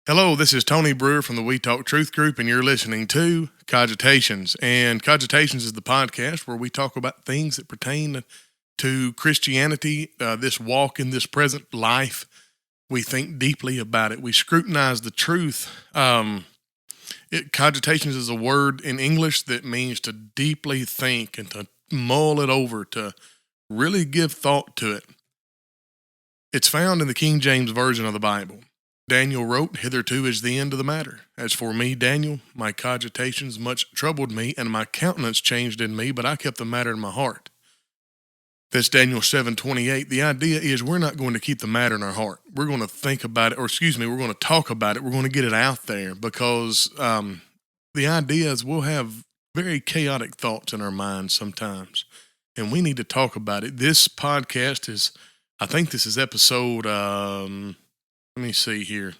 Hello, this is Tony Brewer from the We Talk Truth Group, and you're listening to Cogitations. And Cogitations is the podcast where we talk about things that pertain to Christianity, this walk in this present life. We think deeply about it. We scrutinize the truth. Cogitations is a word in English that means to deeply think and to mull it over, to really give thought to it. It's found in the King James Version of the Bible. Daniel wrote, "Hitherto is the end of the matter. As for me, Daniel, my cogitations much troubled me, and my countenance changed in me, but I kept the matter in my heart." That's Daniel 7:28. The idea is we're not going to keep the matter in our heart. We're going to think about it, we're going to talk about it. We're going to get it out there because the idea is we'll have very chaotic thoughts in our minds sometimes, and we need to talk about it. This podcast is, I think this is episode, let me see here.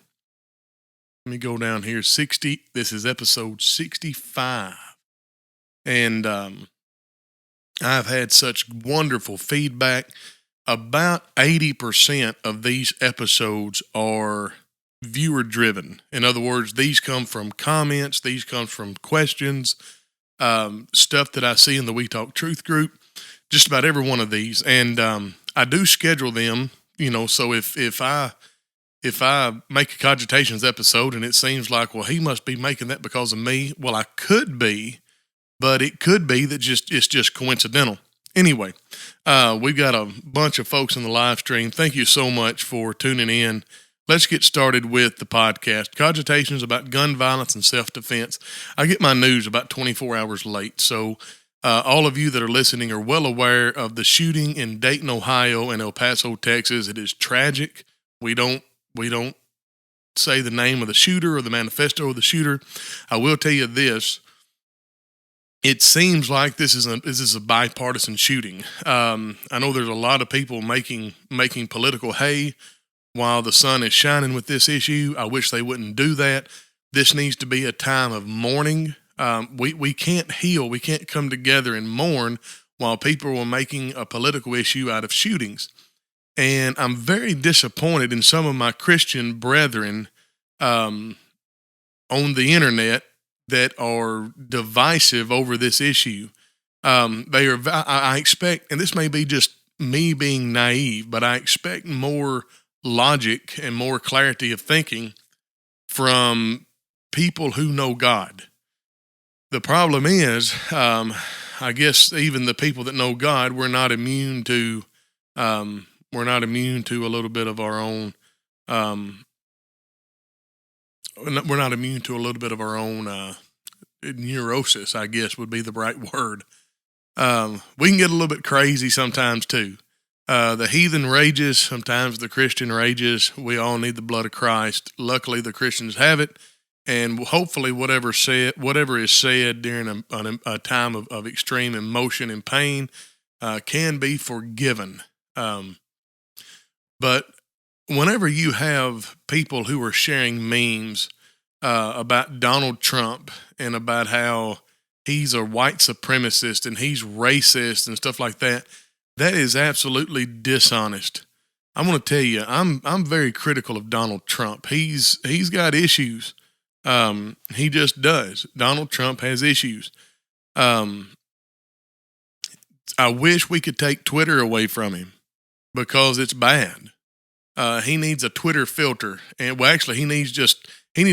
Let me go down here. 60. This is episode 65. And I've had such wonderful feedback. About 80% of these episodes are viewer driven. In other words, these come from comments, these come from questions, stuff that I see in the We Talk Truth group, just about every one of these. And I do schedule them, so if I make a Cogitations episode and it seems like, well, he must be making that because of me. Well, I could be, but it could be that it's just coincidental. Anyway, we've got a bunch of folks in the live stream. Thank you so much for tuning in. Let's get started with the podcast. Cogitations about gun violence and self-defense. I get my news about 24 hours late, so all of you that are listening are well aware of the shooting in Dayton, Ohio and El Paso, Texas. It is tragic. We don't say the name of the shooter or the manifesto of the shooter. I will tell you this. It seems like this is a bipartisan shooting. I know there's a lot of people making political hay while the sun is shining with this issue. I wish they wouldn't do that. This needs to be a time of mourning. We can't heal. We can't come together and mourn while people are making a political issue out of shootings. And I'm very disappointed in some of my Christian brethren on the internet that are divisive over this issue. I expect, and this may be just me being naive, but I expect more logic and more clarity of thinking from people who know God. The problem is, I guess even the people that know God, we're not immune to a little bit of our own. We're not immune to a little bit of our own neurosis, I guess would be the right word. We can get a little bit crazy sometimes too. The heathen rages, sometimes the Christian rages. We all need the blood of Christ. Luckily, the Christians have it, and hopefully, whatever is said during a time of extreme emotion and pain can be forgiven. But whenever you have people who are sharing memes about Donald Trump and about how he's a white supremacist and he's racist and stuff like that, that is absolutely dishonest. I'm going to tell you, I'm very critical of Donald Trump. He's got issues. He just does. Donald Trump has issues. I wish we could take Twitter away from him because it's bad. He needs a Twitter filter, and actually, he needs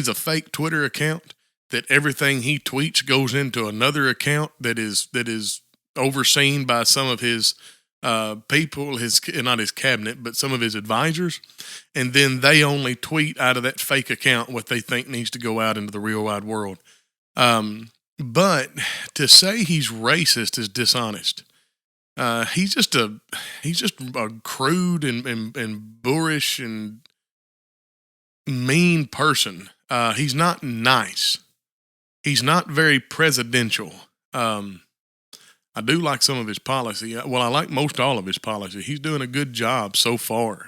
a fake Twitter account that everything he tweets goes into another account that is overseen by some of his people, not his cabinet, but some of his advisors, and then they only tweet out of that fake account what they think needs to go out into the real wide world. But to say he's racist is dishonest. He's just a crude and boorish and mean person. He's not nice. He's not very presidential. I do like some of his policy. Well, I like most all of his policy. He's doing a good job so far.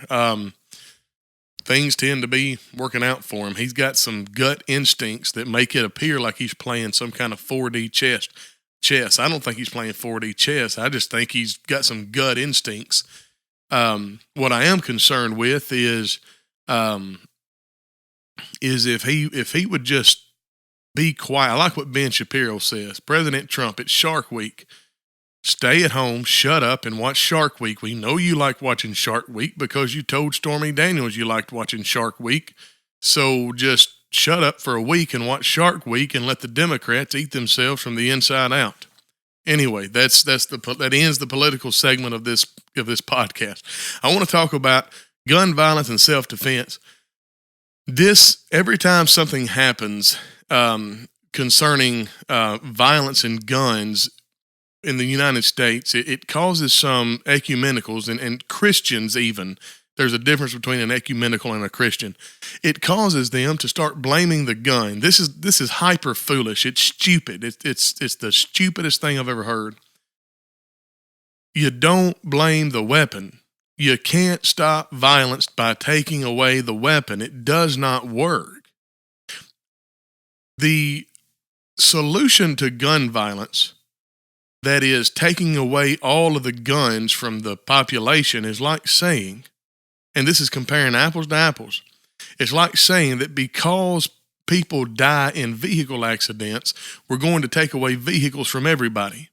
Things tend to be working out for him. He's got some gut instincts that make it appear like he's playing some kind of 4D chess. I don't think he's playing 4D chess. I just think he's got some gut instincts. What I am concerned with is is if he would just be quiet. I like what Ben Shapiro says. President Trump, it's Shark Week. Stay at home, shut up, and watch Shark Week. We know you like watching Shark Week because you told Stormy Daniels you liked watching Shark Week. So just shut up for a week and watch Shark Week and let the Democrats eat themselves from the inside out. Anyway, that ends the political segment of this podcast. I want to talk about gun violence and self-defense. Every time something happens concerning violence and guns in the United States, it causes some ecumenicals and Christians even. There's a difference between an ecumenical and a Christian. It causes them to start blaming the gun. This is hyper foolish. It's stupid. It's the stupidest thing I've ever heard. You don't blame the weapon. You can't stop violence by taking away the weapon. It does not work. The solution to gun violence, that is taking away all of the guns from the population, is like saying, and this is comparing apples to apples, it's like saying that because people die in vehicle accidents, we're going to take away vehicles from everybody.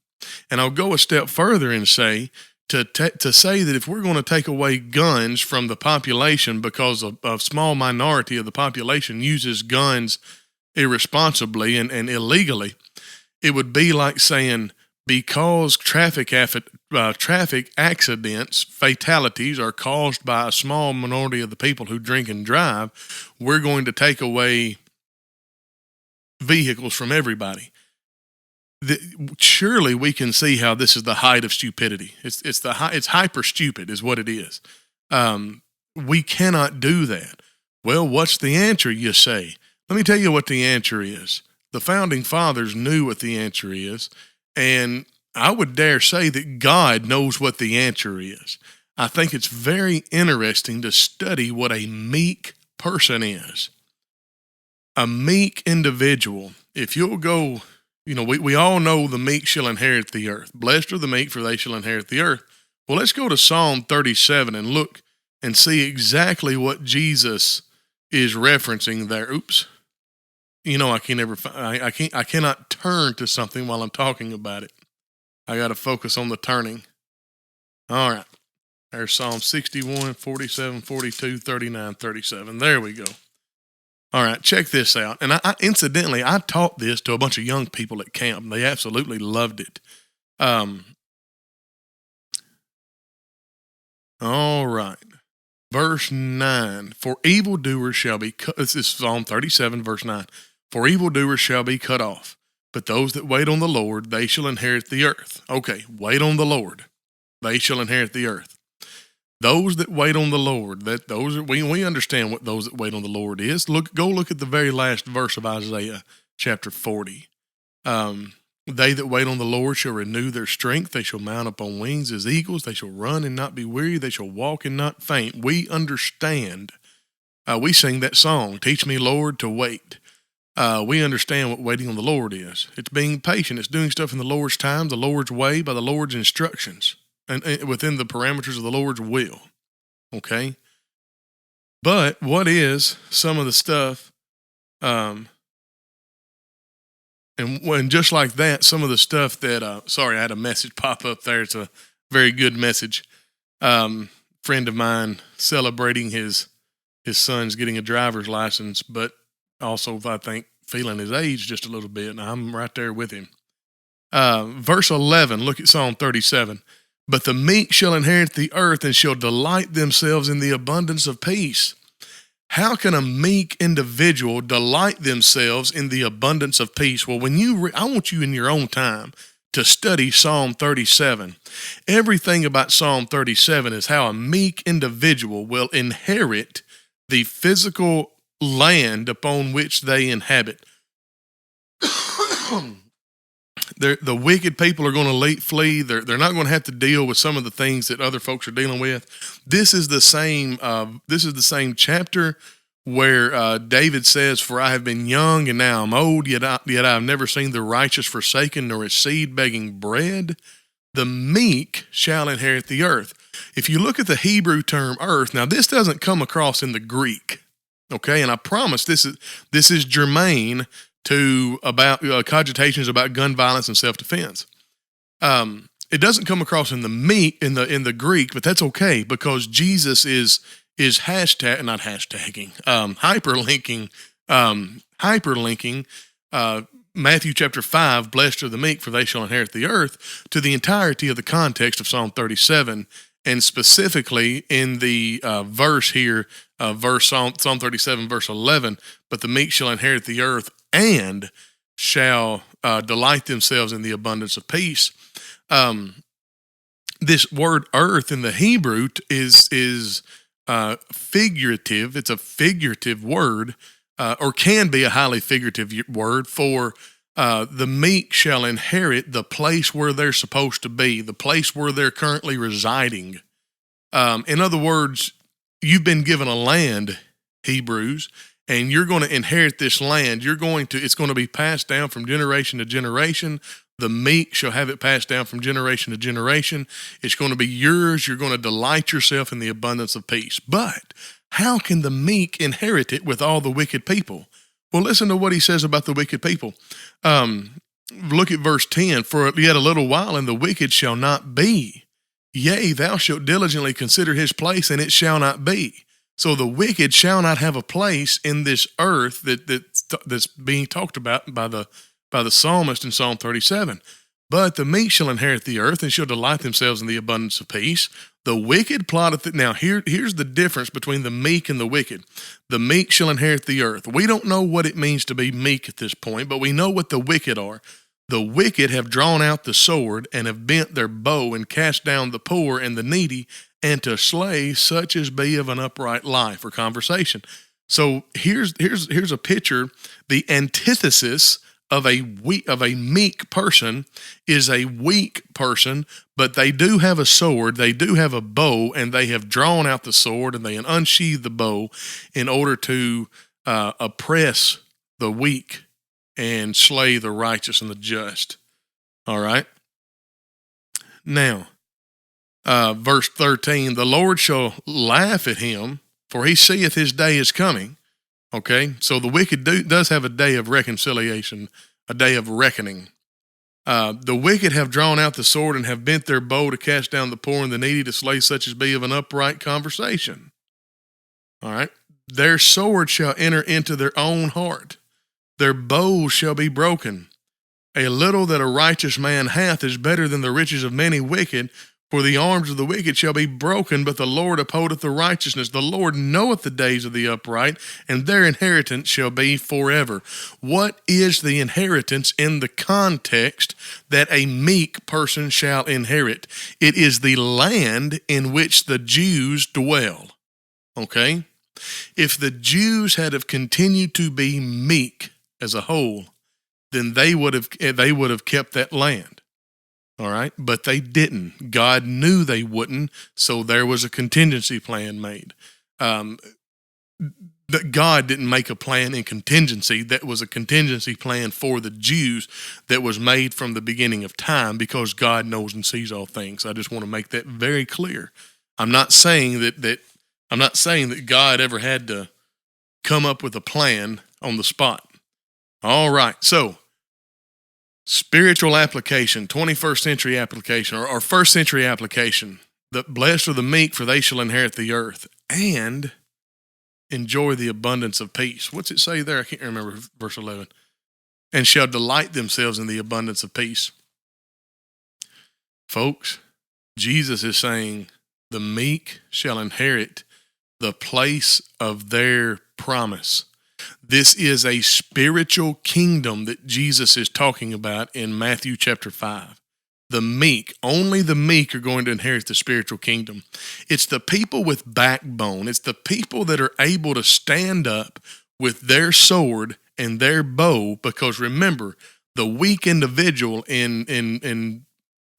And I'll go a step further and say, to say that if we're going to take away guns from the population because a small minority of the population uses guns irresponsibly and illegally, it would be like saying, because traffic accidents, fatalities are caused by a small minority of the people who drink and drive, we're going to take away vehicles from everybody. Surely we can see how this is the height of stupidity. It's hyper stupid is what it is. We cannot do that. Well, what's the answer, you say? Let me tell you what the answer is. The founding fathers knew what the answer is, and I would dare say that God knows what the answer is. I think it's very interesting to study what a meek person is. A meek individual. If you'll go, we all know the meek shall inherit the earth. Blessed are the meek, for they shall inherit the earth. Well, let's go to Psalm 37 and look and see exactly what Jesus is referencing there. Oops. I cannot turn to something while I'm talking about it. I got to focus on the turning. All right. There's Psalm 61, 47, 42, 39, 37. There we go. All right, check this out. And incidentally, I taught this to a bunch of young people at camp. They absolutely loved it. All right. Verse 9. For evildoers shall be cut. This is Psalm 37, verse 9. For evildoers shall be cut off, but those that wait on the Lord, they shall inherit the earth. Okay, wait on the Lord. They shall inherit the earth. Those that wait on the Lord, we understand what those that wait on the Lord is. Go look at the very last verse of Isaiah chapter 40. They that wait on the Lord shall renew their strength. They shall mount up on wings as eagles. They shall run and not be weary. They shall walk and not faint. We understand. We sing that song, Teach Me, Lord, to Wait. We understand what waiting on the Lord is. It's being patient. It's doing stuff in the Lord's time, the Lord's way, by the Lord's instructions, and within the parameters of the Lord's will. Okay? But what is some of the stuff, and just like that, some of the stuff that, sorry, I had a message pop up there. It's a very good message. Friend of mine celebrating his son's getting a driver's license, but also, I think, feeling his age just a little bit, and I'm right there with him. Verse 11, look at Psalm 37. But the meek shall inherit the earth and shall delight themselves in the abundance of peace. How can a meek individual delight themselves in the abundance of peace? Well, when I want you in your own time to study Psalm 37. Everything about Psalm 37 is how a meek individual will inherit the physical land upon which they inhabit. The wicked people are going to flee. They're not going to have to deal with some of the things that other folks are dealing with. This is the same. This is the same chapter where David says, "For I have been young and now I'm old, yet I have never seen the righteous forsaken, nor his seed begging bread. The meek shall inherit the earth." If you look at the Hebrew term "earth," now this doesn't come across in the Greek. Okay, and I promise this is germane to about cogitations about gun violence and self-defense. It doesn't come across in the in the Greek, but that's okay because Jesus is hyperlinking Matthew chapter 5, blessed are the meek, for they shall inherit the earth, to the entirety of the context of Psalm 37, and specifically in the verse here, Psalm 37, verse 11, but the meek shall inherit the earth and shall delight themselves in the abundance of peace. This word earth in the Hebrew is figurative. It's a figurative word, or can be a highly figurative word for the meek shall inherit the place where they're supposed to be, the place where they're currently residing. In other words, you've been given a land, Hebrews, and you're going to inherit this land. It's going to be passed down from generation to generation. The meek shall have it passed down from generation to generation. It's going to be yours. You're going to delight yourself in the abundance of peace. But how can the meek inherit it with all the wicked people? Well, listen to what he says about the wicked people. Look at verse 10. For yet a little while, and the wicked shall not be. Yea, thou shalt diligently consider his place, and it shall not be. So the wicked shall not have a place in this earth that's being talked about by the psalmist in Psalm 37. But the meek shall inherit the earth and shall delight themselves in the abundance of peace. The wicked plotteth it. Now, here's the difference between the meek and the wicked. The meek shall inherit the earth. We don't know what it means to be meek at this point, but we know what the wicked are. The wicked have drawn out the sword and have bent their bow and cast down the poor and the needy, and to slay such as be of an upright life or conversation. So here's a picture. The antithesis of a meek person is a weak person, but they do have a sword, they do have a bow, and they have drawn out the sword and they unsheathed the bow in order to oppress the weak and slay the righteous and the just. All right. Now, verse 13, the Lord shall laugh at him, for he seeth his day is coming. Okay, so the wicked does have a day of reconciliation, a day of reckoning. The wicked have drawn out the sword and have bent their bow to cast down the poor and the needy, to slay such as be of an upright conversation. All right, their sword shall enter into their own heart. Their bows shall be broken. A little that a righteous man hath is better than the riches of many wicked, for the arms of the wicked shall be broken, but the Lord upholdeth the righteousness. The Lord knoweth the days of the upright, and their inheritance shall be forever. What is the inheritance in the context that a meek person shall inherit? It is the land in which the Jews dwell. Okay? If the Jews had have continued to be meek as a whole, then they would have kept that land. All right, but they didn't. God knew they wouldn't, so there was a contingency plan made. God didn't make a plan in contingency. That was a contingency plan for the Jews that was made from the beginning of time, because God knows and sees all things. I just want to make that very clear. I'm not saying that God ever had to come up with a plan on the spot. All right, so spiritual application, 21st century application, or first century application. The blessed are the meek, for they shall inherit the earth and enjoy the abundance of peace. What's it say there? I can't remember verse 11. And shall delight themselves in the abundance of peace. Folks, Jesus is saying the meek shall inherit the place of their promise. This is a spiritual kingdom that Jesus is talking about in Matthew chapter 5. The meek, only the meek are going to inherit the spiritual kingdom. It's the people with backbone. It's the people that are able to stand up with their sword and their bow, because remember, the weak individual in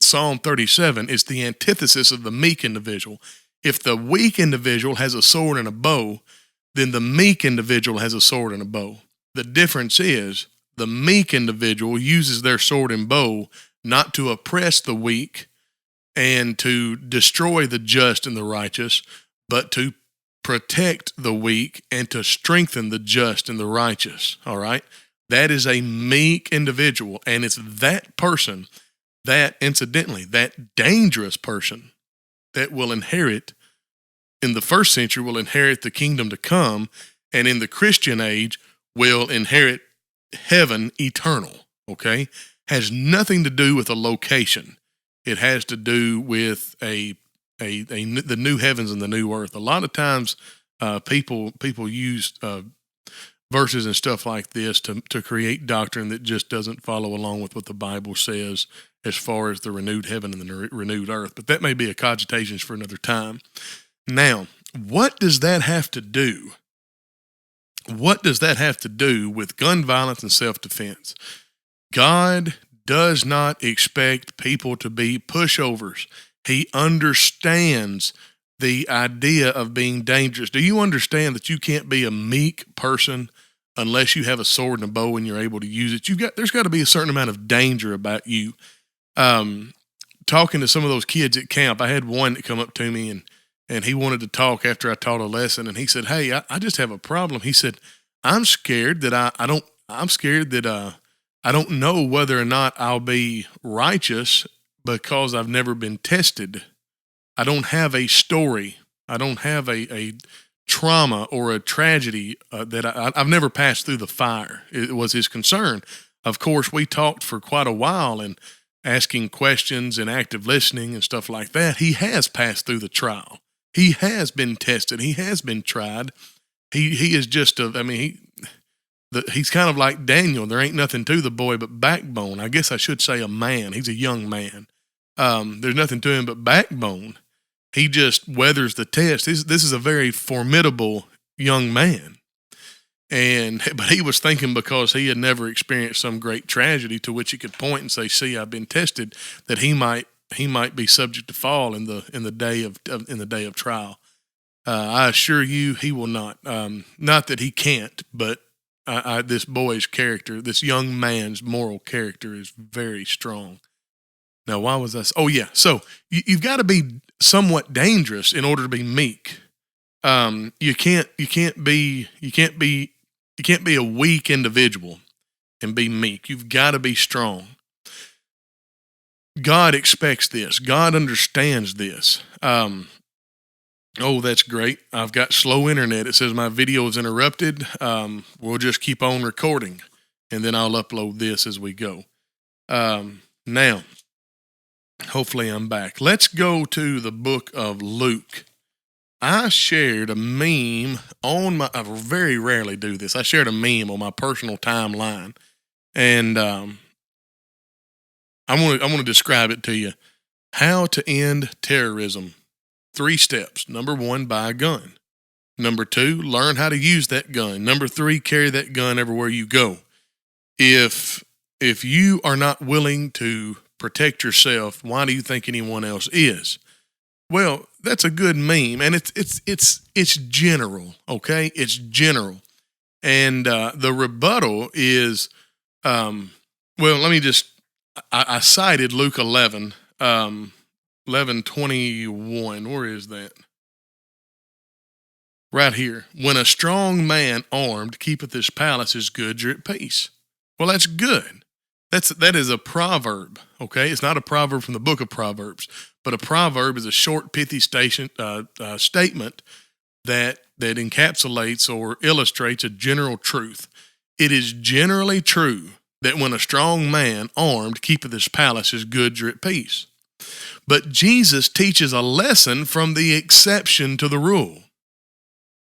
Psalm 37 is the antithesis of the meek individual. If the weak individual has a sword and a bow, then the meek individual has a sword and a bow. The difference is the meek individual uses their sword and bow not to oppress the weak and to destroy the just and the righteous, but to protect the weak and to strengthen the just and the righteous. All right. That is a meek individual. And it's that person that, incidentally, that dangerous person that will inherit, in the first century, will inherit the kingdom to come, and in the Christian age will inherit heaven eternal. Okay. Has nothing to do with a location. It has to do with the new heavens and the new earth. A lot of times, people use verses and stuff like this to create doctrine that just doesn't follow along with what the Bible says as far as the renewed heaven and the renewed earth. But that may be a cogitations for another time. Now, what does that have to do? What does that have to do with gun violence and self-defense? God does not expect people to be pushovers. He understands the idea of being dangerous. Do you understand that you can't be a meek person unless you have a sword and a bow and you're able to use it? There's got to be a certain amount of danger about you. Talking to some of those kids at camp, I had one that come up to me and he wanted to talk after I taught a lesson, and he said, "Hey, I just have a problem." He said, "I'm scared that I don't know whether or not I'll be righteous because I've never been tested. I don't have a story. I don't have a trauma or a tragedy that I've never passed through the fire." It was his concern. Of course, we talked for quite a while and asking questions and active listening and stuff like that. He has passed through the trial. He has been tested. He has been tried. He is just he's kind of like Daniel. There ain't nothing to the boy but backbone. I guess I should say a man. He's a young man. There's nothing to him but backbone. He just weathers the test. This is a very formidable young man. But he was thinking because he had never experienced some great tragedy to which he could point and say, "See, I've been tested," that he might be subject to fall in the day of trial. I assure you, he will not. Not that he can't, but this boy's character, this young man's moral character, is very strong. Now, why was that? Oh, yeah. So you've got to be somewhat dangerous in order to be meek. You can't be a weak individual and be meek. You've got to be strong. God expects this. God understands this. Oh, that's great. I've got slow internet. It says my video is interrupted. We'll just keep on recording, and then I'll upload this as we go. Now, hopefully I'm back. Let's go to the book of Luke. I shared a meme I very rarely do this. I shared a meme on my personal timeline, and I want to describe it to you. How to end terrorism. 3 steps. Number 1, buy a gun. Number 2, learn how to use that gun. Number 3, carry that gun everywhere you go. If you are not willing to protect yourself, why do you think anyone else is? Well, that's a good meme, and it's general. Okay, it's general, and the rebuttal is, well, let me just. I cited Luke 11, 11:21. Where is that? Right here. When a strong man armed keepeth his palace, his goods are at peace. Well, that's good. That is a proverb. Okay, it's not a proverb from the book of Proverbs, but a proverb is a short, pithy statement that encapsulates or illustrates a general truth. It is generally true that when a strong man armed keepeth his palace, his goods are at peace. But Jesus teaches a lesson from the exception to the rule.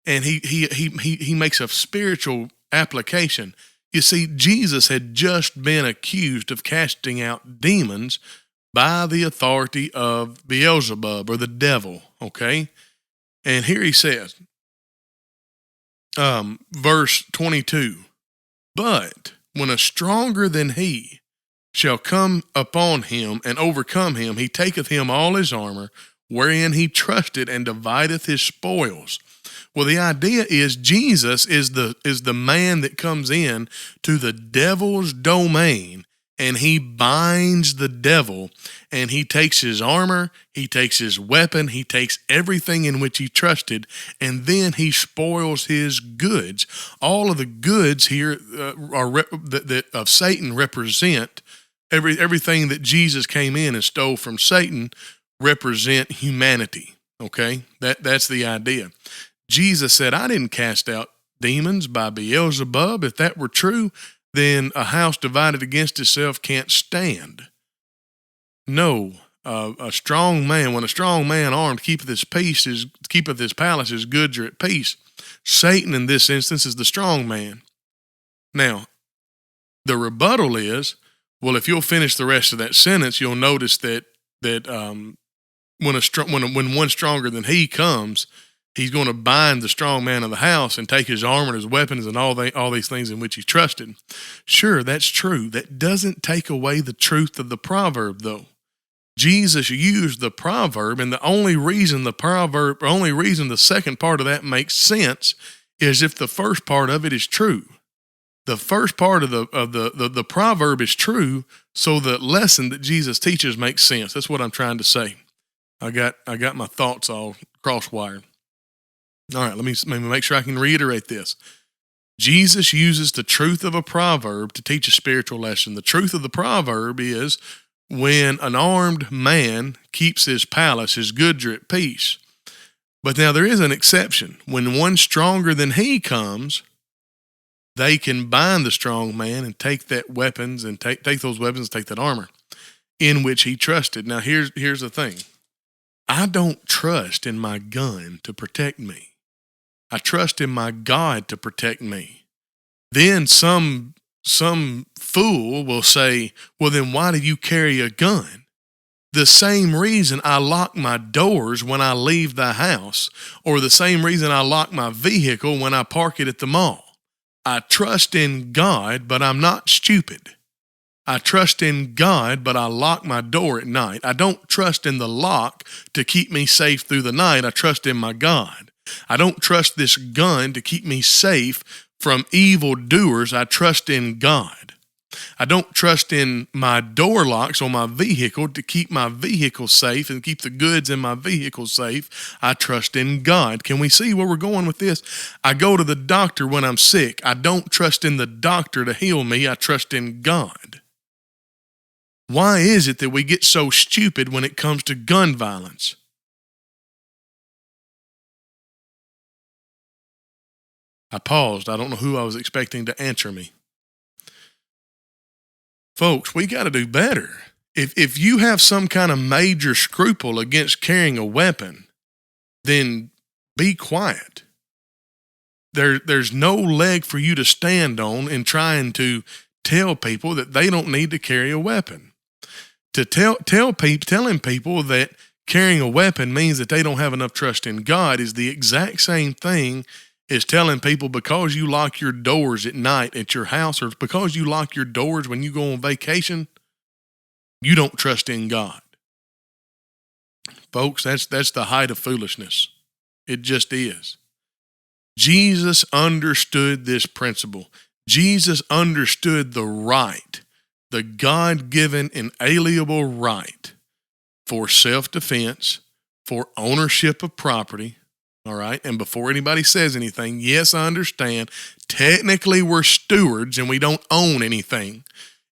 And he makes a spiritual application. You see, Jesus had just been accused of casting out demons by the authority of Beelzebub, or the devil, okay? And here he says, verse 22, "But when a stronger than he shall come upon him and overcome him, he taketh him all his armor, wherein he trusted, and divideth his spoils." Well, the idea is Jesus is the man that comes in to the devil's domain and he binds the devil, and he takes his armor, he takes his weapon, he takes everything in which he trusted, and then he spoils his goods. All of the goods here that of Satan represent everything that Jesus came in and stole from Satan represent humanity. Okay, that's the idea. Jesus said, "I didn't cast out demons by Beelzebub. If that were true, then a house divided against itself can't stand." No, a strong man, when a strong man armed keepeth his palace, his goods are at peace. Satan in this instance is the strong man. Now, the rebuttal is, well, if you'll finish the rest of that sentence, you'll notice that when one stronger than he comes, he's going to bind the strong man of the house and take his armor and his weapons and all these things in which he trusted. Sure, that's true. That doesn't take away the truth of the proverb, though. Jesus used the proverb, and the only reason the second part of that makes sense is if the first part of it is true. The first part of the proverb is true, so the lesson that Jesus teaches makes sense. That's what I'm trying to say. I got my thoughts all cross-wired. All right, let me make sure I can reiterate this. Jesus uses the truth of a proverb to teach a spiritual lesson. The truth of the proverb is when an armed man keeps his palace, his goods are at peace. But now there is an exception. When one stronger than he comes, they can bind the strong man and take that weapons and take those weapons and take that armor in which he trusted. Now here's the thing. I don't trust in my gun to protect me. I trust in my God to protect me. Then some fool will say, well, then why do you carry a gun? The same reason I lock my doors when I leave the house, or the same reason I lock my vehicle when I park it at the mall. I trust in God, but I'm not stupid. I trust in God, but I lock my door at night. I don't trust in the lock to keep me safe through the night. I trust in my God. I don't trust this gun to keep me safe from evil doers. I trust in God. I don't trust in my door locks on my vehicle to keep my vehicle safe and keep the goods in my vehicle safe. I trust in God. Can we see where we're going with this? I go to the doctor when I'm sick. I don't trust in the doctor to heal me. I trust in God. Why is it that we get so stupid when it comes to gun violence? I paused. I don't know who I was expecting to answer me. Folks, we got to do better. If you have some kind of major scruple against carrying a weapon, then be quiet. There's no leg for you to stand on in trying to tell people that they don't need to carry a weapon. To telling people that carrying a weapon means that they don't have enough trust in God is the exact same thing as telling people because you lock your doors at night at your house, or because you lock your doors when you go on vacation, you don't trust in God. Folks, that's the height of foolishness. It just is. Jesus understood this principle. Jesus understood the right, the God-given inalienable right for self-defense, for ownership of property. All right. And before anybody says anything, yes, I understand. Technically, we're stewards and we don't own anything.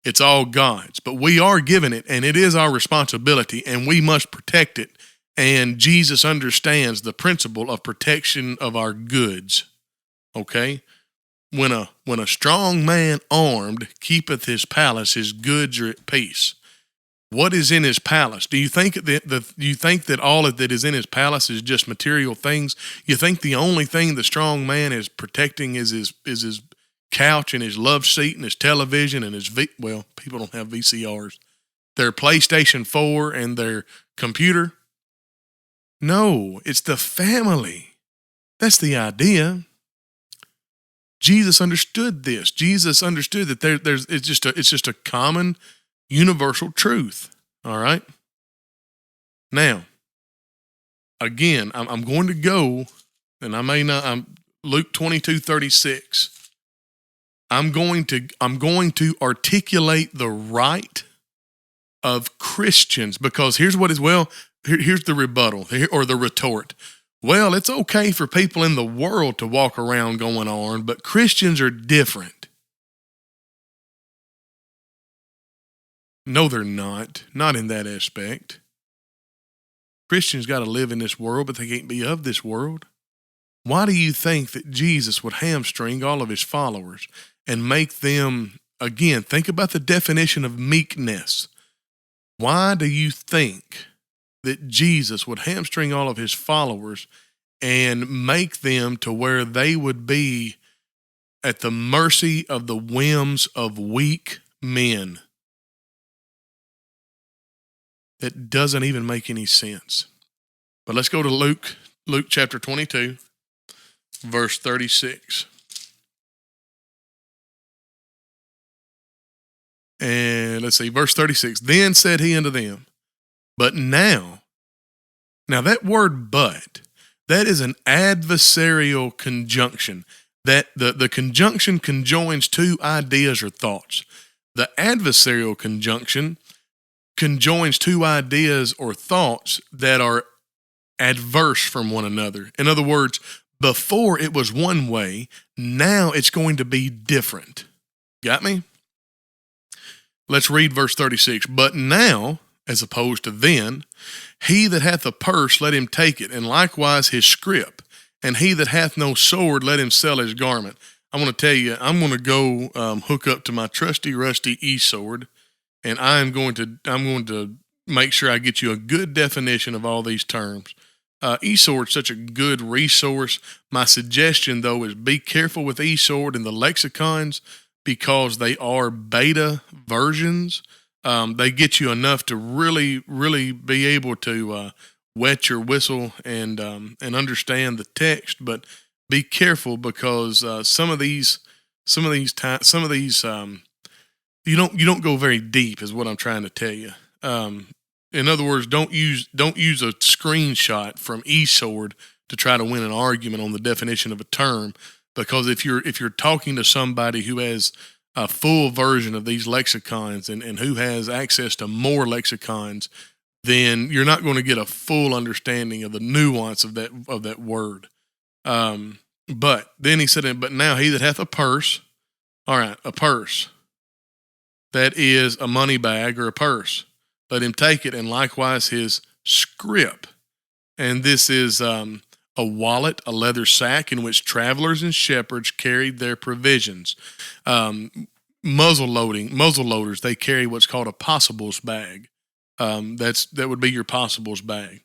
It's all God's, but we are given it, and it is our responsibility, and we must protect it. And Jesus understands the principle of protection of our goods. Okay. When a strong man armed keepeth his palace, his goods are at peace. What is in his palace? Do you think that all that is in his palace is just material things? You think the only thing the strong man is protecting is his couch and his love seat and his television and people don't have VCRs. Their PlayStation 4 and their computer? No, it's the family. That's the idea. Jesus understood this. Jesus understood that it's just a common universal truth. All right. Now, again, I'm going to go, and I may not. I'm Luke 22:36. I'm going to articulate the right of Christians, because here's what is, here's the rebuttal or the retort. Well, it's okay for people in the world to walk around going on, but Christians are different. No, they're not. Not in that aspect. Christians got to live in this world, but they can't be of this world. Why do you think that Jesus would hamstring all of his followers and make them, again, think about the definition of meekness. Why do you think that Jesus would hamstring all of his followers and make them to where they would be at the mercy of the whims of weak men? It doesn't even make any sense. But let's go to Luke chapter 22, verse 36. And let's see, verse 36. Then said he unto them, but now that word but, that is an adversarial conjunction. That the conjunction conjoins two ideas or thoughts. The adversarial conjunction conjoins two ideas or thoughts that are adverse from one another. In other words, before it was one way, now it's going to be different. Got me? Let's read verse 36. But now, as opposed to then, he that hath a purse, let him take it, and likewise his scrip. And he that hath no sword, let him sell his garment. I want to tell you, I'm going to go hook up to my trusty, rusty e-sword, and I'm going to make sure I get you a good definition of all these terms. E-sword is such a good resource. My suggestion, though, is be careful with e-sword and the lexicons, because they are beta versions. They get you enough to really, really be able to wet your whistle and understand the text. But be careful, because some of these you don't go very deep, is what I'm trying to tell you. In other words, don't use a screenshot from eSword to try to win an argument on the definition of a term. Because if you're talking to somebody who has a full version of these lexicons and who has access to more lexicons, then you're not going to get a full understanding of the nuance of that word. But then he said, but now he that hath a purse, all right, a purse, that is a money bag or a purse, let him take it, and likewise his scrip. And this is a wallet, a leather sack in which travelers and shepherds carried their provisions. Muzzle loaders, they carry what's called a possibles bag. That would be your possibles bag.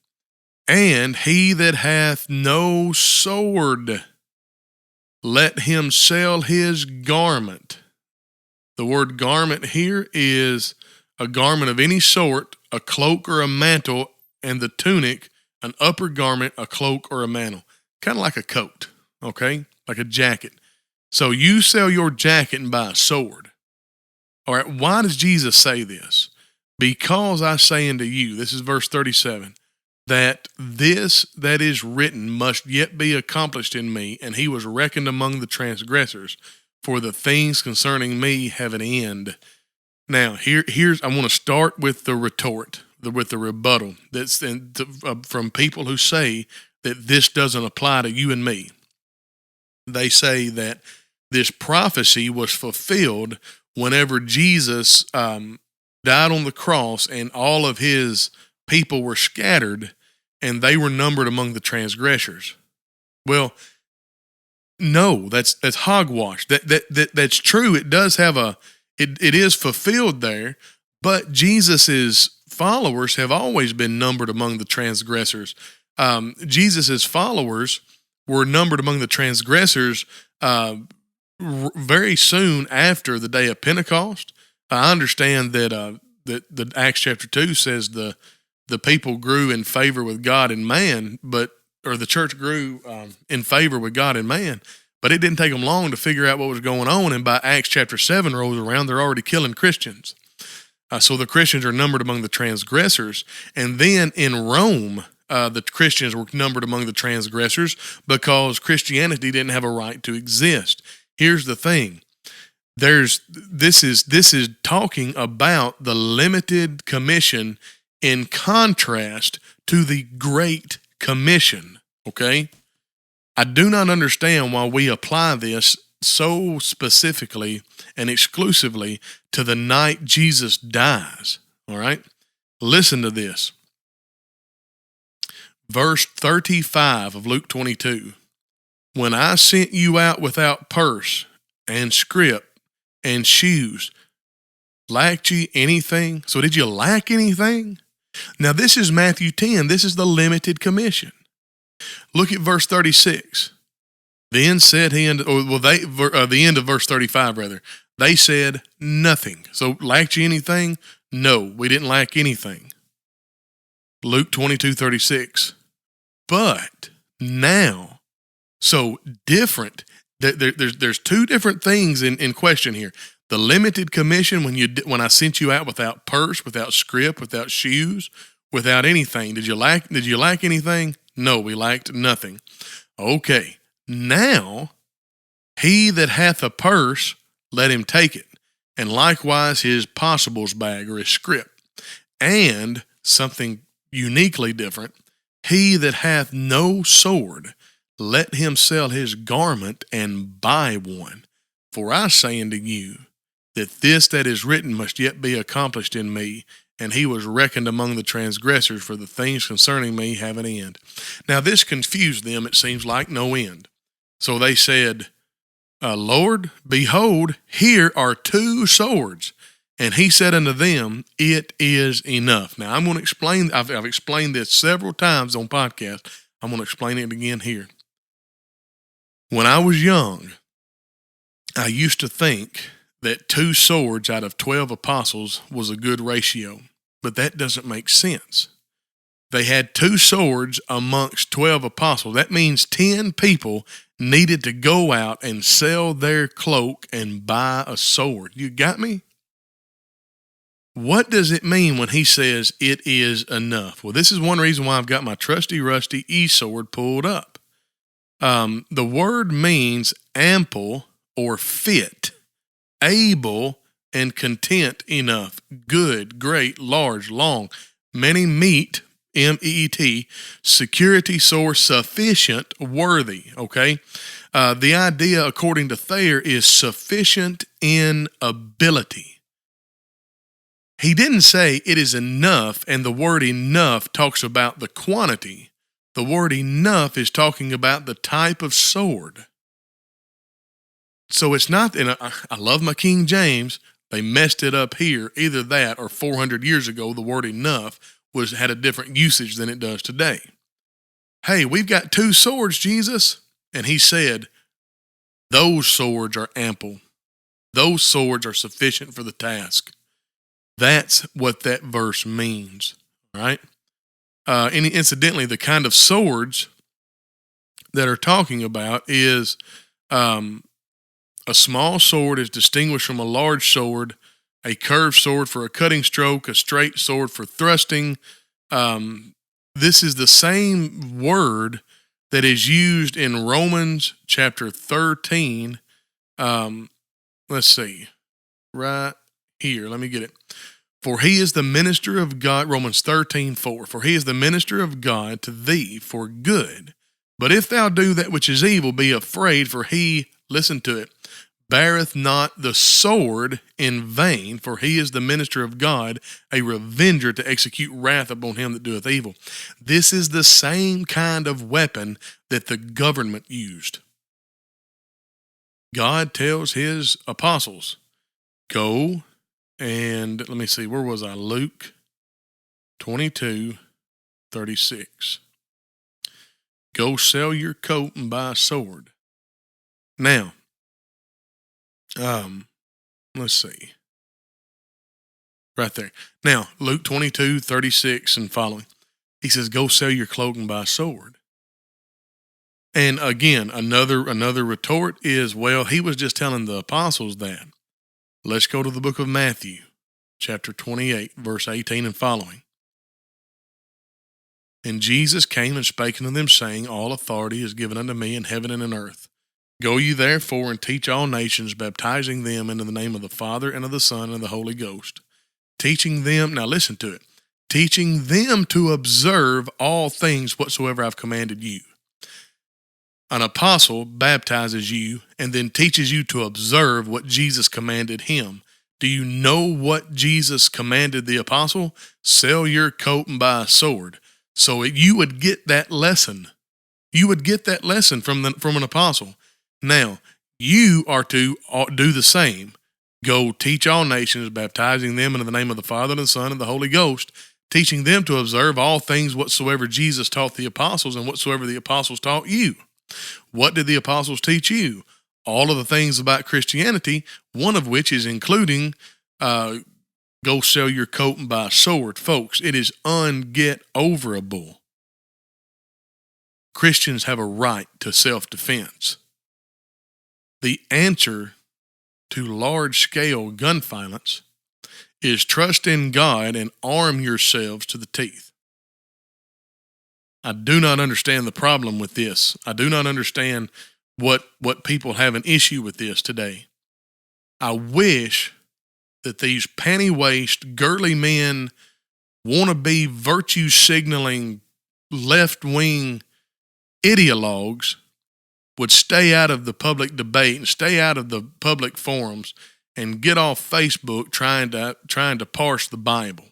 And he that hath no sword, let him sell his garment. The word garment here is a garment of any sort, a cloak or a mantle, and the tunic, an upper garment, a cloak, or a mantle. Kind of like a coat, okay? Like a jacket. So you sell your jacket and buy a sword. All right, why does Jesus say this? Because I say unto you, this is verse 37, that this that is written must yet be accomplished in me, and he was reckoned among the transgressors, for the things concerning me have an end. Now, I want to start with the retort, with the rebuttal that's from people who say that this doesn't apply to you and me. They say that this prophecy was fulfilled whenever Jesus died on the cross and all of his people were scattered and they were numbered among the transgressors. Well, no, that's hogwash. That's true. It does have it is fulfilled there, but Jesus's followers have always been numbered among the transgressors. Jesus's followers were numbered among the transgressors very soon after the day of Pentecost. I understand that the Acts chapter 2 says the people grew in favor with God and man, or the church grew in favor with God and man, but it didn't take them long to figure out what was going on, and by Acts chapter 7 rolls around, they're already killing Christians. So the Christians are numbered among the transgressors, and then in Rome, the Christians were numbered among the transgressors because Christianity didn't have a right to exist. Here's the thing. This is talking about the limited commission in contrast to the Great Commission. Okay? I do not understand why we apply this so specifically and exclusively to the night Jesus dies. All right? Listen to this. Verse 35 of Luke 22. When I sent you out without purse and scrip and shoes, lacked ye anything? So did you lack anything? Now this is Matthew 10. This is the limited commission. Look at verse 36. Then said he, the end of verse 35 rather. They said nothing. So lacked you anything? No, we didn't lack anything. Luke 22:36. But now, so different. There's two different things in question here. The limited commission when I sent you out without purse, without scrip, without shoes, without anything. Did you lack anything? No, we lacked nothing. Okay. Now, he that hath a purse, let him take it, and likewise his possibles bag or his scrip. And something uniquely different, he that hath no sword, let him sell his garment and buy one. For I say unto you, that this that is written must yet be accomplished in me. And he was reckoned among the transgressors, for the things concerning me have an end. Now this confused them, it seems like, no end. So they said, Lord, behold, here are 2 swords. And he said unto them, it is enough. Now I'm going to explain, I've explained this several times on podcast. I'm going to explain it again here. When I was young, I used to think that 2 swords out of 12 apostles was a good ratio, but that doesn't make sense. They had 2 swords amongst 12 apostles. That means 10 people needed to go out and sell their cloak and buy a sword. You got me? What does it mean when he says it is enough? Well, this is one reason why I've got my trusty rusty e-sword pulled up. The word means ample or fit, able and content enough, good, great, large, long, many, meet, M-E-E-T, security, source, sufficient, worthy, okay? The idea, according to Thayer, is sufficient in ability. He didn't say it is enough, and the word enough talks about the quantity. The word enough is talking about the type of sword. So it's not, and I love my King James, they messed it up here. Either that or 400 years ago, the word enough had a different usage than it does today. Hey, we've got 2 swords, Jesus. And he said, those swords are ample. Those swords are sufficient for the task. That's what that verse means, right? And incidentally, the kind of swords that are talking about is a small sword is distinguished from a large sword, a curved sword for a cutting stroke, a straight sword for thrusting. This is the same word that is used in Romans chapter 13. Let's see, right here. Let me get it. For he is the minister of God, Romans 13:4. For he is the minister of God to thee for good. But if thou do that which is evil, be afraid, for he, listen to it, beareth not the sword in vain, for he is the minister of God, a revenger to execute wrath upon him that doeth evil. This is the same kind of weapon that the government used. God tells his apostles, go and, let me see, where was I? Luke 22:36. Go sell your coat and buy a sword. Now, let's see. Right there. Now, Luke 22:36 and following. He says, go sell your cloak and buy a sword. And again, another retort is, well, he was just telling the apostles that. Let's go to the book of Matthew, chapter 28, verse 18 and following. And Jesus came and spake unto them, saying, all authority is given unto me in heaven and in earth. Go ye therefore and teach all nations, baptizing them into the name of the Father and of the Son and of the Holy Ghost, teaching them, now listen to it, teaching them to observe all things whatsoever I've commanded you. An apostle baptizes you and then teaches you to observe what Jesus commanded him. Do you know what Jesus commanded the apostle? Sell your coat and buy a sword. So you would get that lesson. You would get that lesson from an apostle. Now, you are to do the same. Go teach all nations, baptizing them in the name of the Father and the Son and the Holy Ghost, teaching them to observe all things whatsoever Jesus taught the apostles and whatsoever the apostles taught you. What did the apostles teach you? All of the things about Christianity, one of which is including go sell your coat and buy a sword. Folks, it is unget-overable. Christians have a right to self-defense. The answer to large-scale gun violence is trust in God and arm yourselves to the teeth. I do not understand the problem with this. I do not understand what people have an issue with this today. I wish that these panty-waist, girly men, wannabe virtue-signaling, left-wing ideologues would stay out of the public debate and stay out of the public forums and get off Facebook trying to parse the Bible.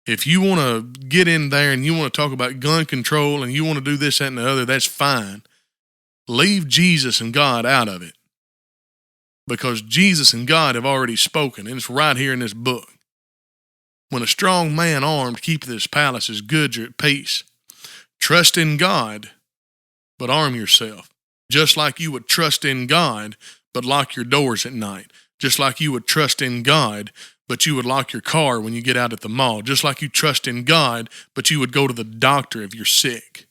If you want to get in there and you want to talk about gun control and you want to do this, that, and the other, that's fine. Leave Jesus and God out of it. Because Jesus and God have already spoken, and it's right here in this book. When a strong man armed keepeth his palace, his goods are at peace. Trust in God, but arm yourself. Just like you would trust in God, but lock your doors at night. Just like you would trust in God, but you would lock your car when you get out at the mall. Just like you trust in God, but you would go to the doctor if you're sick.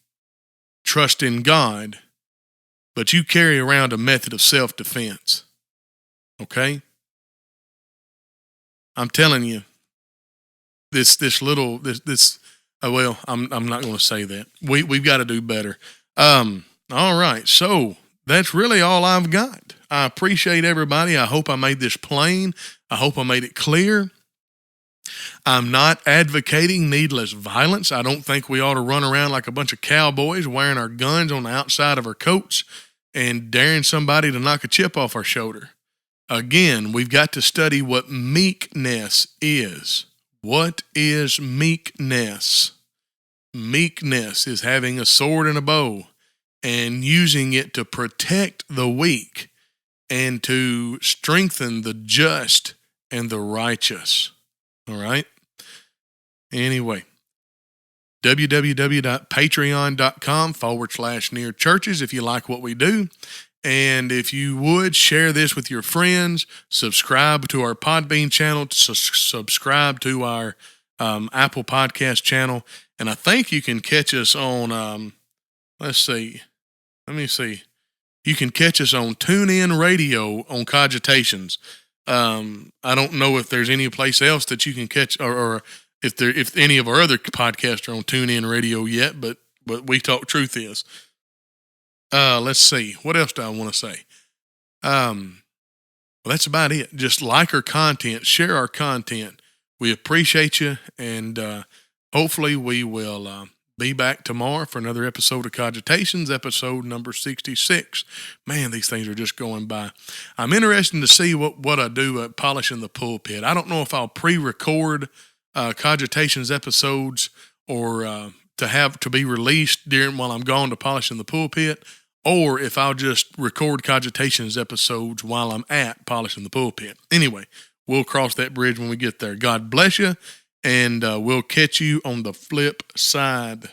Trust in God, but you carry around a method of self-defense. Okay? I'm telling you, I'm not going to say that. We've got to do better. All right. So that's really all I've got. I appreciate everybody. I hope I made this plain. I hope I made it clear. I'm not advocating needless violence. I don't think we ought to run around like a bunch of cowboys wearing our guns on the outside of our coats and daring somebody to knock a chip off our shoulder. Again, we've got to study what meekness is. What is meekness? Meekness is having a sword and a bow and using it to protect the weak and to strengthen the just and the righteous. All right? Anyway, www.patreon.com/near churches if you like what we do. And if you would, share this with your friends, subscribe to our Podbean channel, subscribe to our Apple Podcast channel. And I think you can catch us on, You can catch us on TuneIn Radio on Cogitations. I don't know if there's any place else that you can catch, or if any of our other podcasts are on TuneIn Radio yet, but We Talk Truth is. Let's see. What else do I want to say? Well, that's about it. Just like our content, share our content. We appreciate you, and hopefully we will be back tomorrow for another episode of Cogitations, episode number 66. Man, these things are just going by. I'm interested to see what I do at polishing the pulpit. I don't know if I'll pre-record Cogitations episodes or to be released while I'm gone to polishing the pulpit, or if I'll just record Cogitations episodes while I'm at polishing the pulpit. Anyway, we'll cross that bridge when we get there. God bless you, and we'll catch you on the flip side.